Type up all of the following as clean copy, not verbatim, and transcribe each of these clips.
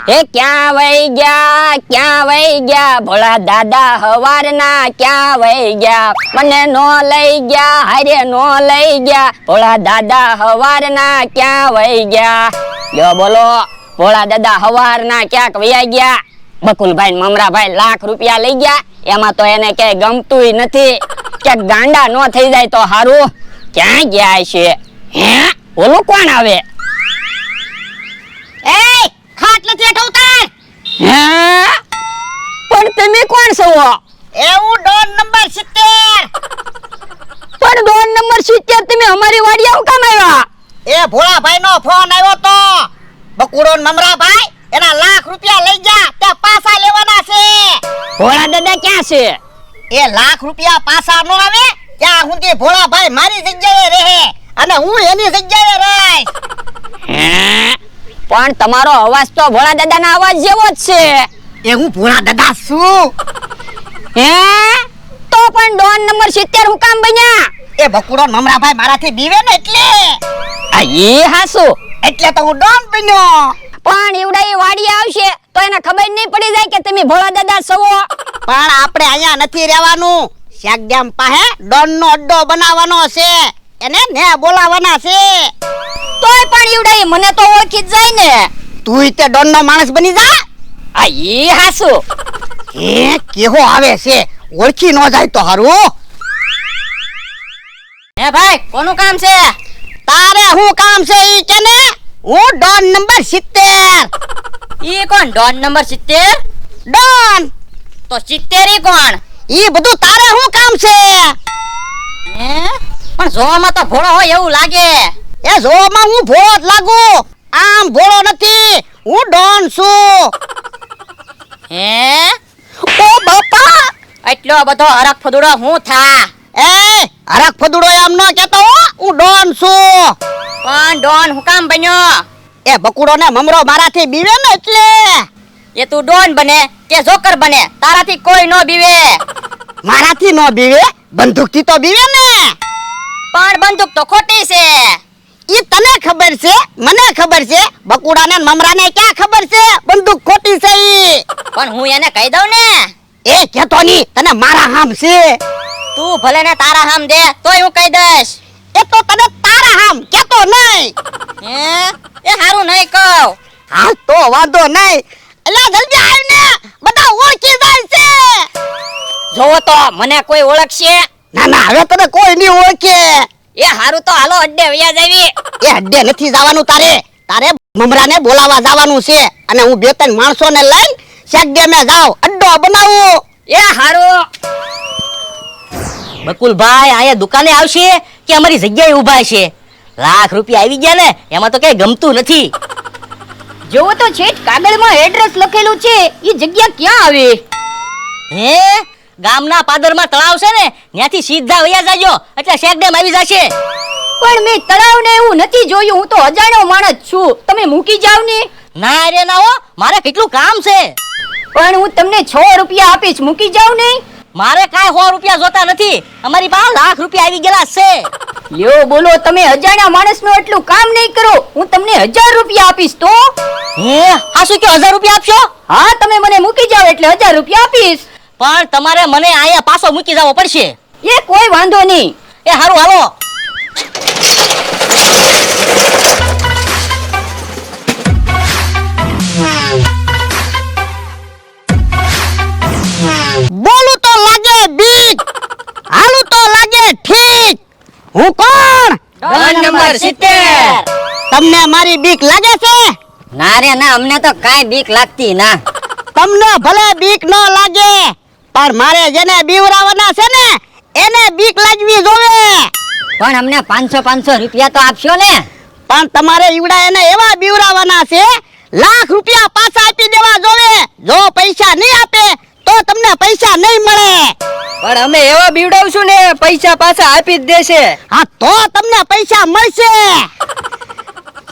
એ ક્યાં વઈ ગયા ભોળા દાદા હવારના ક્યાં વઈ ગયા, મને નો લઈ ગયા, હારે નો લઈ ગયા, ભોળા દાદા હવારના ક્યાં વઈ ગયા. લ્યો બોલો, ભોળા દાદા હવારના ક્યાંક વયા ગયા. બકુલભાઈ મમરાભાઈ લાખ રૂપિયા લઈ ગયા, એમાં તો એને કઈ ગમતું નથી. કે ગાંડા નો થઈ જાય તો હારું. ક્યાં ગયા છે? હે ઓલું કોણ આવે? એ ખાટ નથી હેઠો ઉતાર. હે પણ તમે કોણ છો? એવું ડોન નંબર 70. પણ ડોન નંબર 70 તમે અમારી વાડી આવ કામ આવ્યા? એ ભોળાભાઈ નો ફોન આવ્યો તો. બકુડો મમરાભાઈ એના લાખ રૂપિયા લઈ ગયા, તે પાછા લેવાના છે. ભોળા દાદા ક્યાં છે? એ લાખ રૂપિયા પાછા નો આવે ત્યાં સુધી ભોળાભાઈ મારી જગ્યાએ રહે અને હું એની જગ્યાએ રહીશ. હે પણ તમારો અવાજ તો ભોળા દાદાના અવાજ જેવો જ છે. એ હું ભોળા દાદા છું. હે તો પણ ડોન નંબર 70 હું કામ બન્યા? એ બકુડો મમરાભાઈ મારાથી બીવે ને આ ઈ હાસુ એટલે તો હું ડોન બન્યો. પણ એવડા એ વાડી આવશે તો એને ખબર નહીં પડી જાય કે તમે ભોળા દાદા છો. પણ આપણે અહીંયા નથી રહેવાનું. શાકડેમ પાસે ડોન નો અડ્ડો બનાવવાનો છે, એને ને બોલાવવાના છે. તોય પણ એવડા એ મને તો ઓળખી જ જાય ને. તું તે ડોન નો માણસ બની જા. આ ઈ હાસુ એ કેવો આવે છે, ઓળખી ન જાય તો હારું. હે ભાઈ કોનું કામ છે? તારે શું કામ છે ઈ કે ને? હું ડોન નંબર 70. ઈ કોણ ડોન નંબર 70? ડોન તો 70 ઈ કોણ? ઈ બધું તારે શું કામ છે? હે પણ જોવામાં તો ભોળો હોય એવું લાગે. એ જોવામાં હું ભોળો જ લાગુ, આમ ભોળો નથી, હું ડોન છું. હે ઓ બાપા, એટલો બધો હરખ ફદુડો હું થા? એ હરખ ફદુડો એમ ન કેતો હો, હું ડોન છું. પણ ડોન હું કામ બન્યો? એ બકુડો ને મમરો મારાથી બીવે ને એટલે. એ તું ડોન બને કે જોકર બને, તારાથી કોઈ નો બીવે. મારાથી નો બીવે, બંદૂક થી તો બીવે ને. પણ બંદૂક તો ખોટી છે. ઈ તને ખબર છે, મને ખબર છે, બકુડા ને મમરા ને ક્યાં ખબર છે બંદૂક ખોટી છે ઈ? પણ હું એને કહી દઉં ને. એ કેતો ની, તને મારા હામ છે. તું ભલે ને તારા હામ દે તોય હું કહી દઈશ. એ તો તને તારા હામ કેતો નહીં. હે એ હારું નહીં કહું. હા તો વાંધો નહીં. એલા જલ્દી આવ ને, બધા ઓળખી જાય છે. જોવો તો મને કોઈ ઓળખશે? ના ના, હવે તને કોઈ નહીં ઓળખે. એ હારું તો હાલો અડ્ડે વયા જાવી. એ અડ્ડે નથી જવાનું તારે, તારે મમરાને બોલાવા જવાનું છે અને હું બે ત્રણ માણસોને લઈને શેકડે મે જાવ, અડ્ડો બનાવું. એ હારું. બકુલભાઈ આયા દુકાને આવશે કે અમારી જગ્યાએ ઊભા છે? લાખ રૂપિયા આવી ગયા ને, એમાં તો કઈ ગમતું નથી. જોવો તો છેટ કાગળમાં એડ્રેસ લખેલું છે, ઈ જગ્યા ક્યાં આવે? હે ગામના પાદરમાં તળાવ છે ને, ત્યાંથી સીધા વયા જાજો એટલે શેકડેમ આવી જશે. પણ મેં તળાવને એવું નથી જોયું, હું તો અજાણ્યો માણસ છું, તમે મૂકી જાવ ને. ના રે ના હો, મારે કેટલું કામ છે. પણ હું તમને 6 રૂપિયા આપીશ, મૂકી જાવ ને. મારે કાંઈ 100 રૂપિયા જોતા નથી, અમારી પાસે લાખ રૂપિયા આવી ગયેલા છે. લ્યો બોલો, તમે અજાણ્યા માણસનું એટલું કામ નહીં કરો, હું તમને 1000 રૂપિયા આપીશ તો. હે આ શું કે 1000 રૂપિયા આપશો? હા તમે મને મૂકી જાવ એટલે 1000 રૂપિયા આપીશ. પણ તમારે મને અહીંયા પાછો મૂકી જવો પડશે. એ કોઈ વાંધો નહીં. એ હારું હાલો. બોલું તો લાગે બીક, હાલું તો લાગે ઠીક. હું કોણ? Don number 70. તમને મારી બીક લાગે છે? ના રે ના, અમને તો કાંઈ બીક લાગતી ના. તમને ભલે બીક ન લાગે, પણ મારે જેને બીવરાવાના છે ને એને બીક લાગવી જોવે. પણ અમને 500 રૂપિયા તો આપશો ને. પણ તમારે ઈવડા એને એવા બીવરાવાના છે, લાખ રૂપિયા પાછા આપી દેવા જોવે. જો પૈસા નહીં આપે તો તમને પૈસા નહીં મળે. પણ અમે એવા બીવડાવશું ને પૈસા પાછા આપી જ દેશે. હા તો તમને પૈસા મળશે.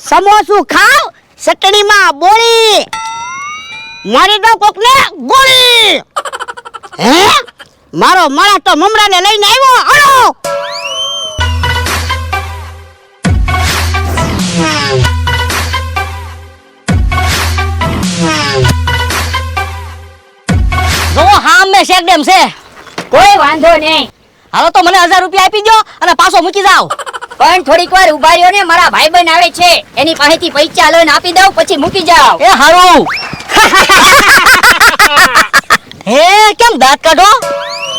સમોસું ખાવ, ચટણીમાં બોળી, મારી દો કોકને ગોળી. હે મારો માળા તો મમરાને લઈને આવ્યો. આવો પાસે શેક ડેમ છે. કોઈ વાંધો નહીં, હાલો તો મને 1000 રૂપિયા આપી દો અને પાછો મૂકી જાઓ. પણ થોડીક વાર ઉભા રહ્યો ને, મારા ભાઈબંધ આવે છે, એની પાસેથી પૈસા લઈને આપી દઉં પછી મૂકી જાઓ. એ હારું. હે કેમ દાંત કાઢો?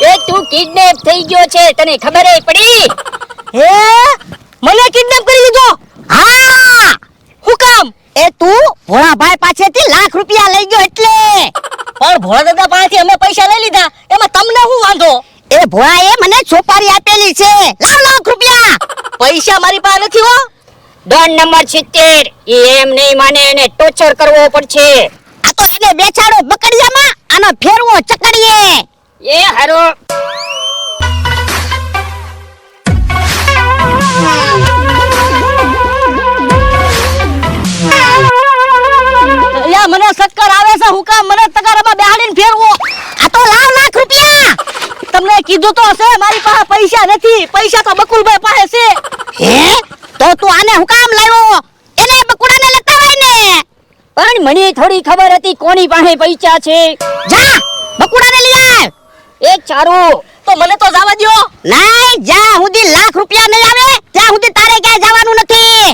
એ તું કિડનેપ થઈ ગયો છે, તને ખબર પડી? હે મને કિડનેપ કરી લીધો? હા, હું કામ? એ તું ભોળાભાઈ પાસેથી લાખ રૂપિયા લઈ ગયો એટલે. પણ ભોળા દાદા પાસેથી અમે પૈસા લઈ લીધા, એમાં તમને શું વાંધો? એ ભોળાએ મને સોપારી આપેલી છે, લાવ લાખ રૂપિયા. પૈસા મારી પાસે નથી હો. ડોન નંબર 70 એ એમ નહીં માને, એને ટોર્ચર કરવો પડશે. આ તો એને બેસાડો બકડિયામાં, આનો ફેરવો ચકડીએ. એ હારો. યા મને ચક્કર આવે છે, હું કામ મને તગારામાં બેહાડીને ફેરવો? આ તો લાવ લાખ રૂપિયા. તમને કીધું તો હશે મારી પાસે પૈસા નથી, પૈસા તો બકુલભાઈ પાસે છે. હે તો તું આને હું કામ લાવ્યો? એને બકુડાને લતાવાય ને. પણ મને થોડી ખબર હતી કોની પાસે પૈસા છે. જા બકુડાને લઈ આવ. એ ચારું. તો મને તો જવા દ્યો. નહીં, જ્યાં સુધી લાખ રૂપિયા નહીં આવે ત્યાં સુધી તારે ક્યાંય જવાનું નથી.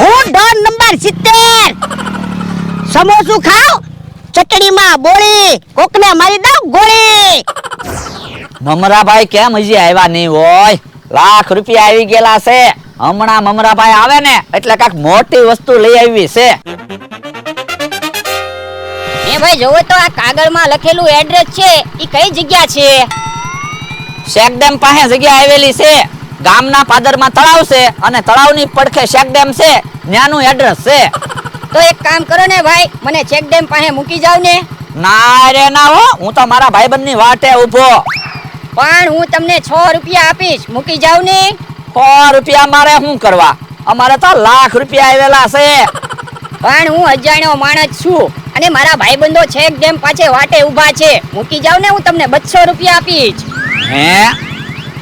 હું ડોન નંબર 70 સમોસું ખાવ, ચટણીમાં બોળી, કોકને મારી દઉં ગોળી. મમરાભાઈ કેમ હજી આવ્યા નહીં હોય? લાખ રૂપિયા આવી ગયેલા છે. હમણાં મમરાભાઈ આવે ને એટલે કાંઈક મોટી વસ્તુ લઈ આવી છે. એ ભાઈ જોવો તો આ કાગળમાં લખેલું એડ્રેસ છે, ઈ કઈ જગ્યા છે? શેકડેમ પાસે જગ્યા આવેલી છે. ગામના પાદરમાં તળાવ છે અને તળાવની પડખે શેકડેમ છે, ત્યાંનું એડ્રેસ છે. તો એક કામ કરો ને ભાઈ, મને ચેક ડેમ પાસે મૂકી જાવ ને. ના રે ના હો, હું તો મારા ભાઈબંધની વાટે ઊભો. પણ હું તમને 6 રૂપિયા આપીશ, મૂકી જાવ ને. 100 રૂપિયા મારે શું કરવા? અમારે તો લાખ રૂપિયા આવેલા છે. પણ હું અજાણ્યો માણસ છું અને મારા ભાઈબંધો ચેક ડેમ પાસે વાટે ઊભા છે, મૂકી જાવ ને, હું તમને 200 રૂપિયા આપીશ. હે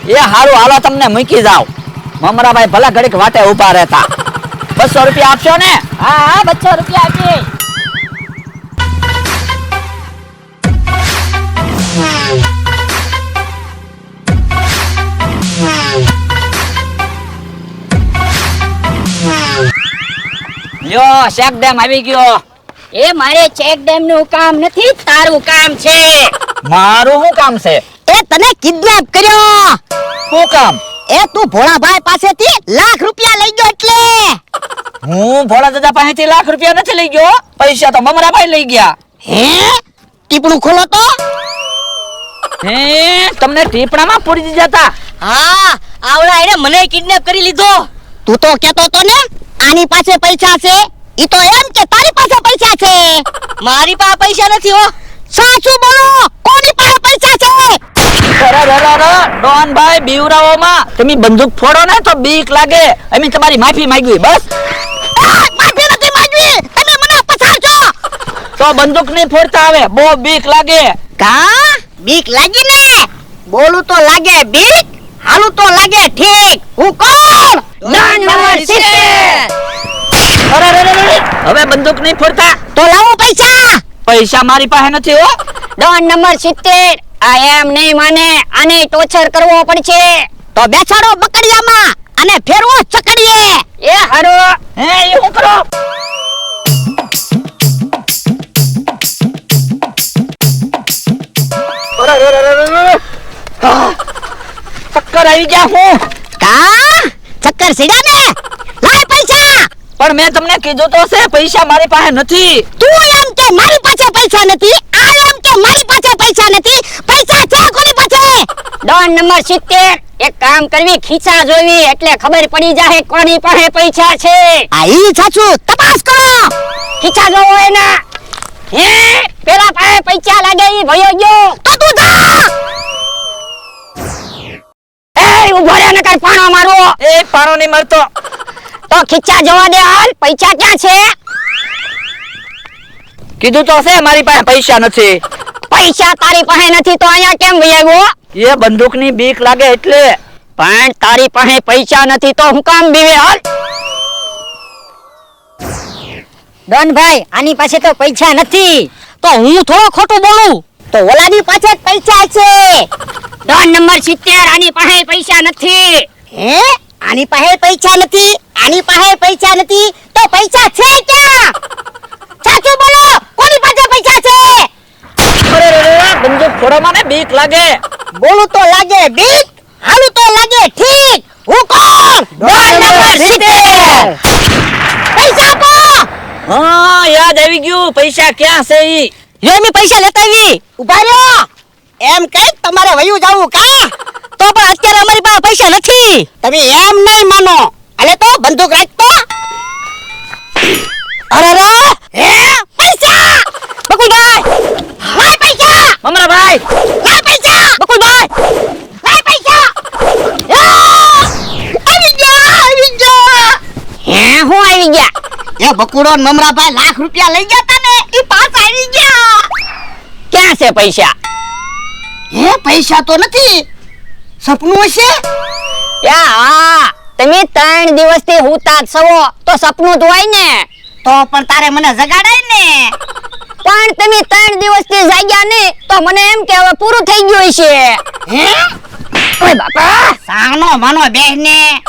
એ હારું, હાલો તમને મૂકી જાવ. મમરાભાઈ ભલા ઘડીક વાટે ઊભા રહેતા. 200 રૂપિયા આપશો ને? હા હા, 200 રૂપિયા આપીશ. લ્યો શેકડેમ આવી ગયો. એ મારે ચેક ડેમ નું કામ નથી, તારું કામ છે. મારું શું કામ છે? એ તને કિડનેપ કર્યો. શું કામ? એ તું ભોળાભાઈ પાસેથી લાખ રૂપિયા લઈ ગયો એટલે. હું ભોળા દાદા પાસેથી લાખ રૂપિયા નથી લઈ ગયો, પૈસા તો મમરાભાઈ લઈ ગયા. હે ટીપણું ખોલો તો. હે તમને ટીપણામાં પૂરી દીધા હતા? હા, આવડા એને મને કિડનેપ કરી લીધો. તું તો કેતો તો ને આની પાસે પૈસા છે. ઈ તો એમ કે તારી પાસે પૈસા છે. મારી પાસે પૈસા નથી હો. સાચું બોલો, કોની પાસે પૈસા છે? ડોન ભાઈ બીવરાઓમાં તમે બંદૂક ફોડો ને તો બીક લાગે. અમે તમારી માફી માંગવી બસ. માફી નથી માંગવી, તમે મને પછાડજો. તો બંદૂક નહીં ફોડતા આવે, બહુ બીક લાગે. કા બીક લાગી ને? બોલું તો લાગે બીક, હાલું તો લાગે ઠીક. હું કોણ? Don number 70. હવે બંદૂક નહીં ફોડતા. તો લાવો પૈસા. પૈસા મારી પાસે નથી હો. ડોન નંબર 70 આ એમ નહીં માને, આને ટોર્ચર કરવો પડશે. તો બેસાડો બકડિયામાં અને ફેરવો ચકડીએ. એ હારો. હે એ હું કરો? ચક્કર આવી ગયા હું. કા ચક્કર સીડ્યા ને? લાય પૈસા. પણ મેં તમને કીધું તો છે પૈસા મારી પાસે નથી. તું એમ કે મારી પાસે પૈસા નથી, આ એમ કે મારી પાસે પૈસા નથી. પૈસા છે કોની પાસે? ડોન નંબર 70 એક કામ કરવી, ખીચા જોવી એટલે ખબર પડી જાય કોની પાસે પૈસા છે. આ ઈ સાચું, તપાસ કરો. ખીચા જોવો એના. હે પેલા પાસે પૈસા લાગે ઈ ભયો ગયો. તો તું જા. એ ઉભો રે નકર પાણો મારો. એ પાણો નહીં મળતો. તો ખીચા જોવા દે હાલ, પૈસા ક્યાં છે? કીધું તો છે મારી પાસે પૈસા નથી. પૈસા તારી પાસે નથી તો અહીંયા કેમ વહી આવ્યો? એ બંદૂકની બીક લાગે એટલે. પણ તારી પાસે પૈસા નથી તો હું કામ બીવે હાલ? ડોન ભાઈ આની પાસે તો પૈસા નથી. તો હું થોડો ખોટું બોલું? તો ઓલાની પાસે પૈસા છે. ડોન નંબર 70 આની પાસે પૈસા નથી. હે આની પાસે પૈસા નથી, આની પાસે પૈસા નથી, તો પૈસા છે ક્યાં? સાચું બોલો, કોની પાસે પૈસા છે? અરે રે રે, બંદૂક ફોડો મને બીક લાગે. બોલું તો લાગે બીક, હાલું તો લાગે ઠીક. હું કોણ? Don number 70. પૈસા આપો. હા યાદ આવી ગયું, પૈસા ક્યાં છે ઈ? જો એમ પૈસા લેતા આવી. ઉભા રહ્યો. એમ કઈ તમારે વયું જાવું કા? તો પણ અત્યારે અમારી પાસે પૈસા નથી. તમે એમ નહીં માનો. અલે તો બંદૂક રાખ તો. અરે રે, હે પૈસા. બકુલભાઈ, લાય પૈસા. મમરાભાઈ, લાય પૈસા. બકુલભાઈ, લાય પૈસા. આ! આવી ગયા, આવી ગયા. હે હું આવી ગયા? એ બકુડો ને મમરાભાઈ લાખ રૂપિયા લઈ ગયા તા ને, ઈ પાછા આવી ગયા. ક્યાં છે પૈસા? હે પૈસા તો નથી, સપનું હશે. યા હા, તમે 3 દિવસથી હુતા જ છો તો સપનું જ હોય ને. તો પણ તારે મને જગાડાય ને. પણ તમે 3 દિવસથી જાગ્યા નહીં તો મને એમ કે હવે પૂરું થઈ ગયું છે. હે ઓય બાપા, સાનો માનો બેહને.